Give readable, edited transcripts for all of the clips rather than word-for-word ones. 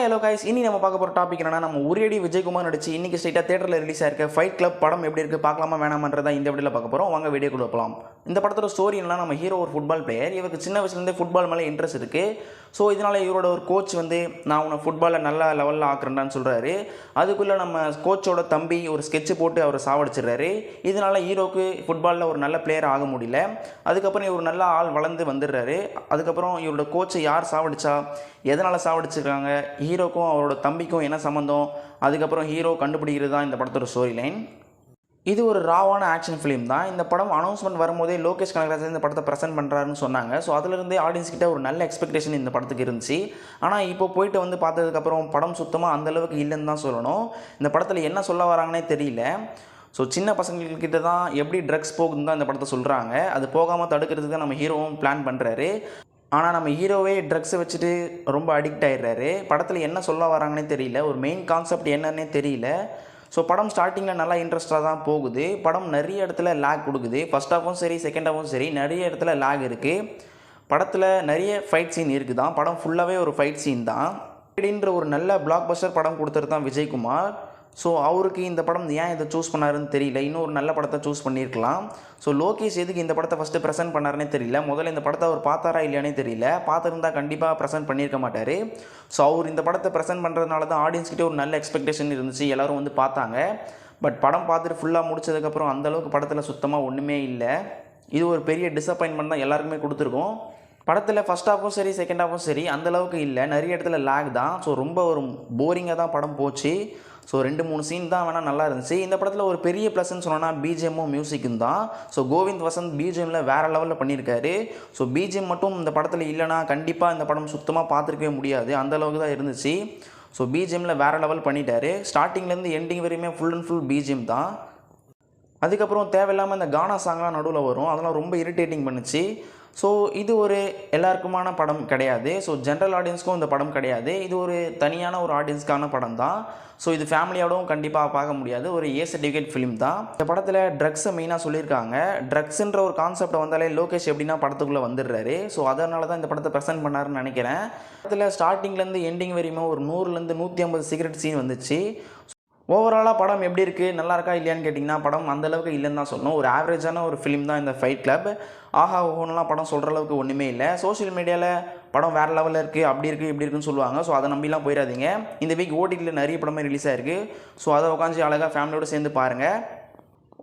Hi hello guys, இனி நம்ம பார்க்க போகிற டாபிக் என்னன்னா, நம்ம உரியடி விஜயகுமார் நடிச்சு இன்னைக்கு ஸ்ட்ரைட்டாக தேட்டரில் ரிலீஸ் ஆயிருக்க ஃபைட் கிளப் படம் எப்படி இருக்குது, பார்க்கலாமா வேணாமன்றதான் இந்த வீடியோவில் பார்க்க போகிறோம். வாங்க வீடியோக்குள்ள போகலாம். இந்த படத்தோட ஸ்டோரி என்னன்னா, நம்ம ஹீரோ ஒரு ஃபுட்பால் பிளேயர். இவருக்கு சின்ன வயசுலேருந்தே ஃபுட்பால் மேலே இன்ட்ரெஸ்ட் இருக்குது. ஸோ இதனால் இவரோட ஒரு கோச் வந்து நான் உன்னை ஃபுட்பாலில் நல்ல லெவலில் ஆக்குறேன்டான்னு சொல்கிறாரு. அதுக்குள்ளே நம்ம கோச்சோட தம்பி ஒரு ஸ்கெட்ச் போட்டு அவரை சாவடிச்சிடுறாரு. இதனால் ஹீரோக்கு ஃபுட்பாலில் ஒரு நல்ல பிளேயர் ஆக முடியல. அதுக்கப்புறம் இவர் நல்ல ஆள் வளர்ந்து வந்துடுறாரு. அதுக்கப்புறம் இவரோட கோச்சை யார் சாவடிச்சா, எதனால் சாவடிச்சிருக்காங்க, ஹீரோக்கும் அவரோட தம்பிக்கும் என்ன சம்மந்தம், அதுக்கப்புறம் ஹீரோ கண்டுபிடிக்கிறது தான் இந்த படத்தோட ஸ்டோரி லைன். இது ஒரு ராவான ஆக்ஷன் ஃபிலிம் தான். இந்த படம் அனௌன்ஸ்மெண்ட் வரும்போதே லோகேஷ் கனகராஜ் இந்த படத்தை ப்ரெசென்ட் பண்ணுறாருன்னு சொன்னாங்க. ஸோ அதிலிருந்தே ஆடியன்ஸ் கிட்ட ஒரு நல்ல எக்ஸ்பெக்டேஷன் இந்த படத்துக்கு இருந்துச்சு. ஆனால் இப்போ போயிட்டு வந்து பார்த்ததுக்கப்புறம் படம் சுத்தமாக அந்தளவுக்கு இல்லைன்னு தான் சொல்லணும். இந்த படத்தில் என்ன சொல்ல வராங்கன்னே தெரியல. ஸோ சின்ன பசங்கள்கிட்ட தான் எப்படி ட்ரக்ஸ் போகுதுன்னு தான் இந்த படத்தை சொல்கிறாங்க. அது போகாமல் தடுக்கிறதுக்கு தான் நம்ம ஹீரோவும் பிளான் பண்ணுறாரு. ஆனால் நம்ம ஹீரோவே ட்ரக்ஸை வச்சுட்டு ரொம்ப அடிக்ட் ஆகிடுறாரு. படத்தில் என்ன சொல்ல வராங்கன்னே தெரியல, ஒரு மெயின் கான்செப்ட் என்னன்னே தெரியல. ஸோ படம் ஸ்டார்டிங்கில் நல்லா இன்ட்ரெஸ்ட்டாக தான் போகுது. படம் நிறைய இடத்துல லேக் கொடுக்குது. ஃபஸ்ட் ஹாஃபும் சரி, செகண்ட் ஹாஃபும் சரி, நிறைய இடத்துல லேக் இருக்குது. படத்தில் நிறைய ஃபைட் சீன் இருக்குது தான். படம் ஃபுல்லாகவே ஒரு ஃபைட் சீன் தான். அப்படின்ற ஒரு நல்ல பிளாக் பஸ்டர் படம் கொடுத்துட்டு தான் விஜயகுமார். ஸோ அவருக்கு இந்த படம் ஏன் இதை சூஸ் பண்ணாருன்னு தெரியல. இன்னும் ஒரு நல்ல படத்தை சூஸ் பண்ணியிருக்கலாம். ஸோ லோகேஷ் எதுக்கு இந்த படத்தை ஃபஸ்ட்டு ப்ரெசென்ட் பண்ணாருன்னே தெரியல. முதல்ல இந்த படத்தை அவர் பார்த்தாரா இல்லையானே தெரியல. பார்த்துருந்தா கண்டிப்பாக ப்ரெசென்ட் பண்ணியிருக்க மாட்டார். ஸோ அவர் இந்த படத்தை ப்ரெசென்ட் பண்ணுறதுனால தான் ஆடியன்ஸ்கிட்டே ஒரு நல்ல எக்ஸ்பெக்டேஷன் இருந்துச்சு. எல்லோரும் வந்து பார்த்தாங்க. பட் படம் பார்த்துட்டு ஃபுல்லாக முடிச்சதுக்கப்புறம் அந்தளவுக்கு படத்தில் சுத்தமாக ஒன்றுமே இல்லை. இது ஒரு பெரிய டிசப்பாயின்மெண்ட் தான் எல்லாருக்குமே கொடுத்துருக்கோம். படத்தில் ஃபஸ்ட் ஹாஃபும் சரி, செகண்ட் ஹாஃபும் சரி, அந்தளவுக்கு இல்லை. நிறைய இடத்துல லேக் தான். ஸோ ரொம்ப ஒரு போரிங்காக தான் படம் போச்சு. ஸோ 2-3 சீன் தான் வேணால் நல்லா இருந்துச்சு. இந்த படத்தில் ஒரு பெரிய ப்ளஸ்ன்னு சொன்னோன்னா பிஜிஎம்மும் மியூசிக்கும் தான். ஸோ கோவிந்த் வசந்த் பிஜிஎம்மில் வேறு லெவலில் பண்ணியிருக்காரு. ஸோ பிஜிஎம் மட்டும் இந்த படத்தில் இல்லைனா கண்டிப்பாக இந்த படம் சுத்தமாக பார்த்துருக்கவே முடியாது. அந்தளவுக்கு தான் இருந்துச்சு. ஸோ பிஜிஎம்மில் வேறு லெவல் பண்ணிட்டாரு. ஸ்டார்டிங்லேருந்து எண்டிங் வரையுமே ஃபுல் அண்ட் ஃபுல் பிஜிஎம் தான். அதுக்கப்புறம் தேவையில்லாமல் இந்த கானா சாங்லாம் நடுவில் வரும். அதெல்லாம் ரொம்ப இரிட்டேட்டிங் பண்ணுச்சு. ஸோ இது ஒரு எல்லாருக்குமான படம் கிடையாது. ஸோ ஜென்ரல் ஆடியன்ஸ்க்கும் இந்த படம் கிடையாது. இது ஒரு தனியான ஒரு ஆடியன்ஸ்க்கான படம் தான். ஸோ இது ஃபேமிலியோடவும் கண்டிப்பாக பார்க்க முடியாது. ஒரு ஏ சர்டிஃபிகேட் ஃபிலிம் தான். இந்த படத்தில் ட்ரக்ஸை மெயினாக சொல்லியிருக்காங்க. ட்ரக்ஸுன்ற ஒரு கான்செப்டை வந்தாலே லோகேஷ் எப்படின்னா படத்துக்குள்ளே வந்துடுறாரு. ஸோ அதனால தான் இந்த படத்தை ப்ரெசென்ட் பண்ணாருன்னு நினைக்கிறேன். படத்தில் ஸ்டார்டிங்லேருந்து எண்டிங் வரையுமே ஒரு 100லேருந்து 150 சிகரெட் சீன் வந்துச்சு. ஓவராலாக படம் எப்படி இருக்குது, நல்லா இருக்கா இல்லையான்னு கேட்டிங்கன்னா படம் அந்தளவுக்கு இல்லைன்னு தான் சொல்லணும். ஒரு ஆவரேஜான ஒரு ஃபிலிம் தான் இந்த ஃபைட் கிளப். ஆஹா ஓஹோன்லாம் படம் சொல்கிற அளவுக்கு ஒன்றுமே இல்லை. சோஷியல் மீடியாவில் படம் வேறு லெவலில் இருக்குது, அப்படி இருக்குது, இப்படி இருக்குன்னு சொல்லுவாங்க. ஸோ அதை நம்பிலாம் போயிடாதீங்க. இந்த வீக் ஓடிடியில் நிறைய படமே ரிலீஸ் ஆயிருக்கு. ஸோ அதை உட்காந்து அழகாக ஃபேமிலியோடு சேர்ந்து பாருங்கள்.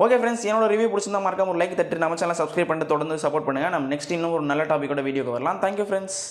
ஓகே ஃப்ரெண்ட்ஸ், என்னோட ரிவ்யூ பிடிச்சிருந்தா மறக்காம ஒரு லைக் தட்டி நம்ம சேனல் சப்ஸ்கிரைப் பண்ணிட்டு தொடர்ந்து சப்போர்ட் பண்ணுங்கள். நம்ம நெக்ஸ்ட் இன்னும் ஒரு நல்ல டாப்பிக்கோட வீடியோக்கு வரலாம். Thank you friends.